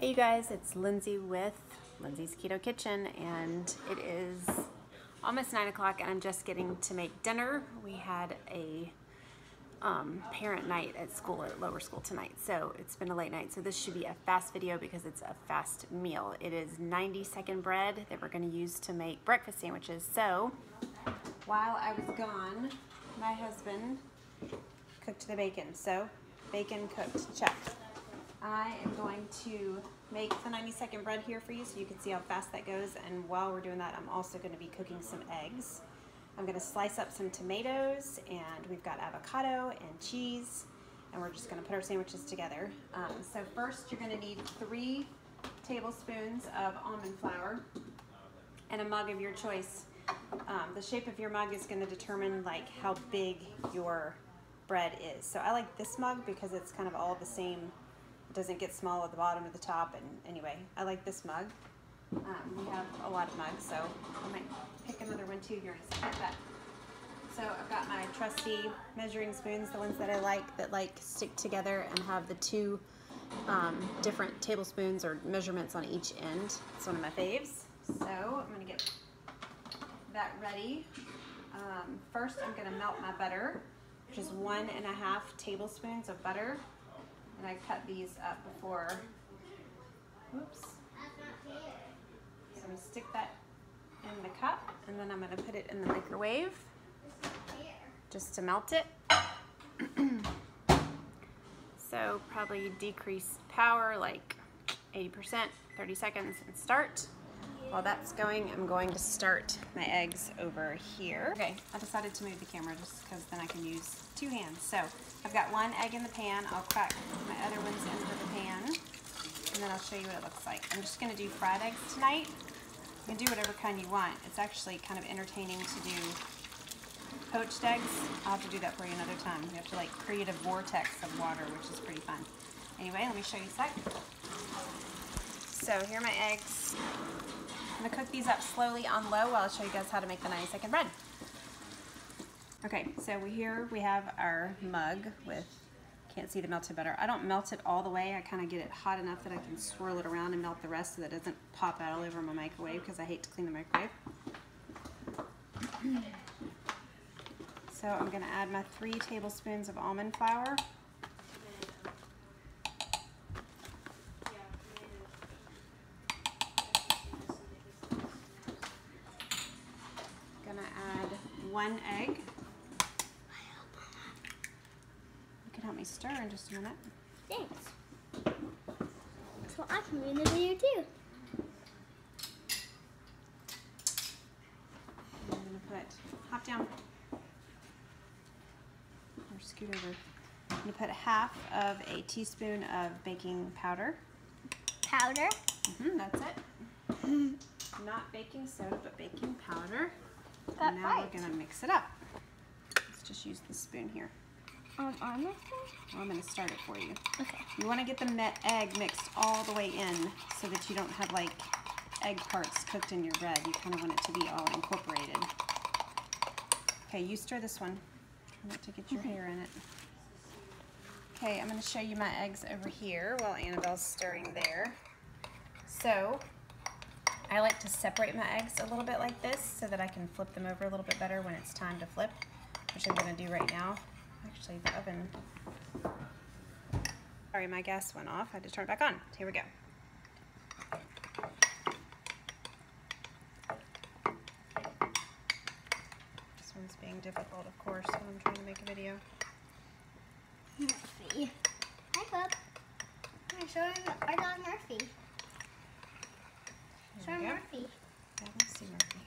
Hey you guys, it's Lindsay with Lindsay's Keto Kitchen, and it is almost 9 o'clock and I'm just getting to make dinner. We had a parent night at school, at lower school tonight, so it's been a late night. So this should be a fast video because it's a fast meal. It is 90-second bread that we're going to use to make breakfast sandwiches. So while I was gone, my husband cooked the bacon. So bacon cooked, check. I am going to make the 90-second bread here for you so you can see how fast that goes, and while we're doing that I'm also going to be cooking some eggs. I'm going to slice up some tomatoes, and we've got avocado and cheese, and we're just going to put our sandwiches together. So first you're going to need 3 tablespoons of almond flour and a mug of your choice. The shape of your mug is going to determine like how big your bread is. So I like this mug because it's kind of all the same. Doesn't get small at the bottom or the top, and anyway, I like this mug. We have a lot of mugs, so I might pick another one too here in a second. So I've got my trusty measuring spoons, the ones that I like, that like stick together and have the 2 different tablespoons or measurements on each end. It's one of my faves. So I'm gonna get that ready. First I'm gonna melt my butter, which is 1.5 tablespoons of butter. And I cut these up before, whoops. So I'm going to stick that in the cup, and then I'm going to put it in the microwave just to melt it. So probably decrease power like 80%, 30 seconds, and start. While that's going, I'm going to start my eggs over here. Okay, I decided to move the camera just because then I can use 2 hands. So I've got 1 egg in the pan. I'll crack my other ones into the pan, and then I'll show you what it looks like. I'm just gonna do fried eggs tonight. You can do whatever kind you want. It's actually kind of entertaining to do poached eggs. I'll have to do that for you another time. You have to like create a vortex of water, which is pretty fun. Anyway, let me show you a sec. So here are my eggs. I'm gonna cook these up slowly on low while I'll show you guys how to make the 90-second bread. Okay, so here we have our mug with, can't see the melted butter. I don't melt it all the way. I kind of get it hot enough that I can swirl it around and melt the rest so that it doesn't pop out all over my microwave, because I hate to clean the microwave. So I'm gonna add my 3 tablespoons of almond flour. Gonna add 1 egg. You can help me stir in just a minute. Thanks. So I can be in the video too. I'm gonna put, hop down, or scoot over. I'm gonna put 1/2 of a teaspoon of baking powder. Powder? That's it. Not baking soda, but baking powder. That's and now right. We're gonna mix it up. Let's just use this spoon here. On my phone? Well, I'm gonna start it for you. Okay. You wanna get the egg mixed all the way in so that you don't have like egg parts cooked in your bread. You kind of want it to be all incorporated. Okay, you stir this one. Try not to get your hair in it. Okay, I'm gonna show you my eggs over here while Annabelle's stirring there. So, I like to separate my eggs a little bit like this so that I can flip them over a little bit better when it's time to flip, which I'm going to do right now. Actually, the oven... Sorry, my gas went off. I had to turn it back on. Here we go. This one's being difficult, of course, when I'm trying to make a video. Murphy. Hi, Club. I'm showing our dog Murphy. Show Murphy. I don't see Murphy.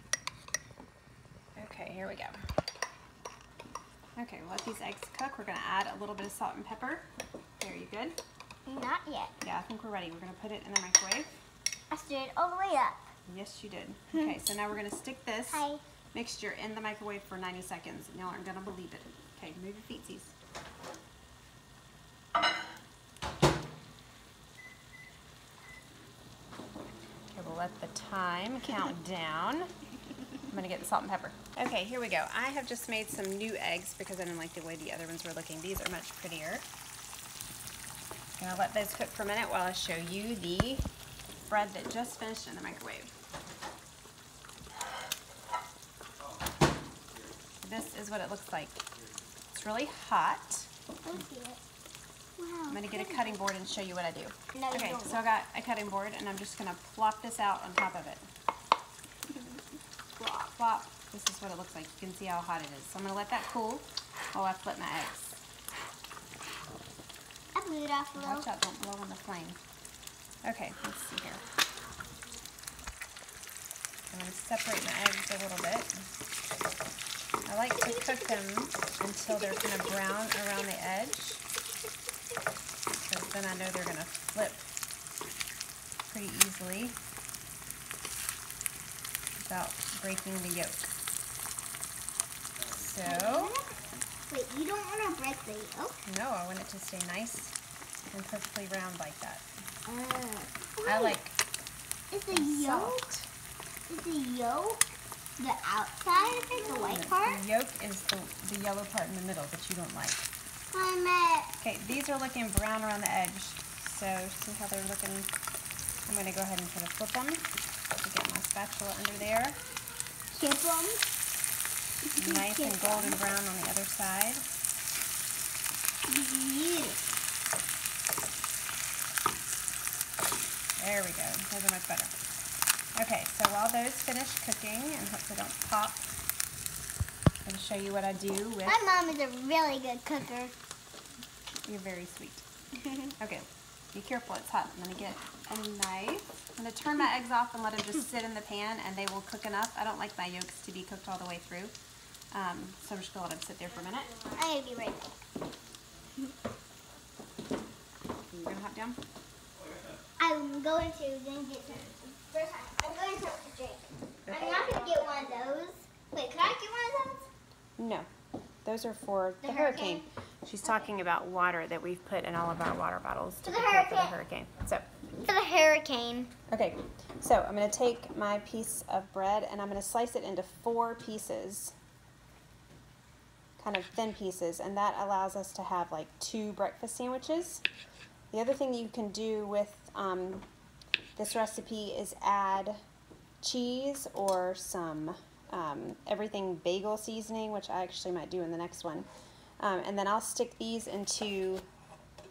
Okay, here we go. Okay, we'll let these eggs cook. We're going to add a little bit of salt and pepper. There, you good? Not yet. Yeah, I think we're ready. We're going to put it in the microwave. I stirred all the way up. Yes, you did. Okay, so now we're going to stick this mixture in the microwave for 90 seconds. Y'all aren't going to believe it. Okay, move your feetsies. We'll let the time count down. I'm gonna get the salt and pepper. Okay, here we go. I have just made some new eggs because I didn't like the way the other ones were looking. These are much prettier. Go gonna let those cook for a minute while I show you the bread that just finished in the microwave. This is what it looks like. It's really hot. Wow. I'm gonna get a cutting board and show you what I do. No, okay, so I got a cutting board and I'm just gonna plop this out on top of it. Plop, plop. This is what it looks like. You can see how hot it is. So I'm gonna let that cool while I flip my eggs. I blew it off a little. Watch out, don't blow on the flame. Okay, let's see here. I'm gonna separate my eggs a little bit. I like to cook them until they're kind of brown around the edge, because then I know they're going to flip pretty easily without breaking the yolk. So, wait, you don't want to break the yolk? No, I want it to stay nice and perfectly round like that. Wait, I like is the yolk? soft. Is the yolk the outside of it, the white part? The yolk is the yellow part in the middle that you don't like. Okay, these are looking brown around the edge. So see how they're looking? I'm going to go ahead and try to flip them to get my spatula under there. Flip them. Nice and golden brown on the other side. Beautiful. There we go. Those are much better. Okay, so while those finish cooking and hopefully don't pop, I'm going to show you what I do with... My mom is a really good cooker. You're very sweet. Okay, be careful, it's hot. I'm going to get a knife. I'm going to turn my eggs off and let them just sit in the pan and they will cook enough. I don't like my yolks to be cooked all the way through. So I'm just going to let them sit there for a minute. I'm going to be right back. You're going to hop down? I'm going to then get some. First, I'm going to start with the drink. I'm not going to get one of those. Wait, could I get one of those? No. Those are for the hurricane. She's talking about water that we've put in all of our water bottles to prepare for the hurricane. So, for the hurricane. okay, so I'm going to take my piece of bread and I'm going to slice it into 4 pieces, kind of thin pieces, and that allows us to have like 2 breakfast sandwiches. The other thing that you can do with this recipe is add cheese or some everything bagel seasoning, which I actually might do in the next one. And then I'll stick these into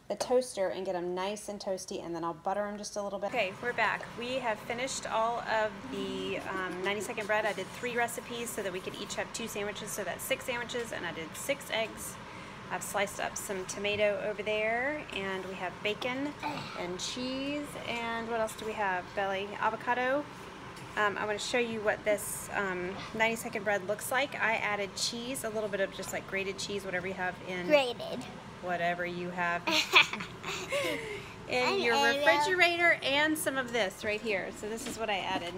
the toaster and get them nice and toasty, and then I'll butter them just a little bit. Okay, we're back. We have finished all of the 90-second bread. I did 3 recipes so that we could each have 2 sandwiches, so that's 6 sandwiches, and I did 6 eggs. I've sliced up some tomato over there, and we have bacon and cheese, and what else do we have? Belly, avocado. I want to show you what this 90-second bread looks like. I added cheese, a little bit of just like grated cheese, whatever you have in... Grated. Whatever you have in your refrigerator, and some of this right here. So this is what I added.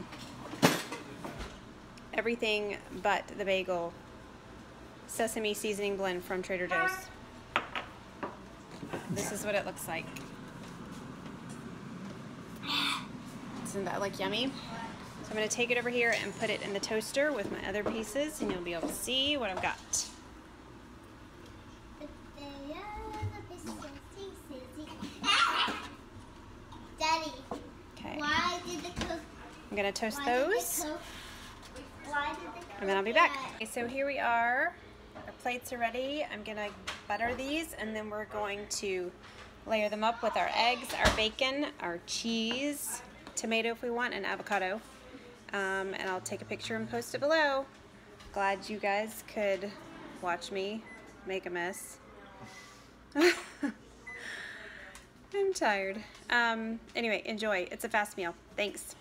Everything but the bagel sesame seasoning blend from Trader Joe's. This is what it looks like. Isn't that like yummy? So I'm going to take it over here and put it in the toaster with my other pieces, and you'll be able to see what I've got. Daddy, Okay. why did the cook? I'm going to toast those, and then I'll be back. Okay, so here we are. Our plates are ready. I'm going to butter these, and then we're going to layer them up with our eggs, our bacon, our cheese, tomato if we want, and avocado. And I'll take a picture and post it below. Glad you guys could watch me make a mess. I'm tired. Anyway, enjoy. It's a fast meal. Thanks.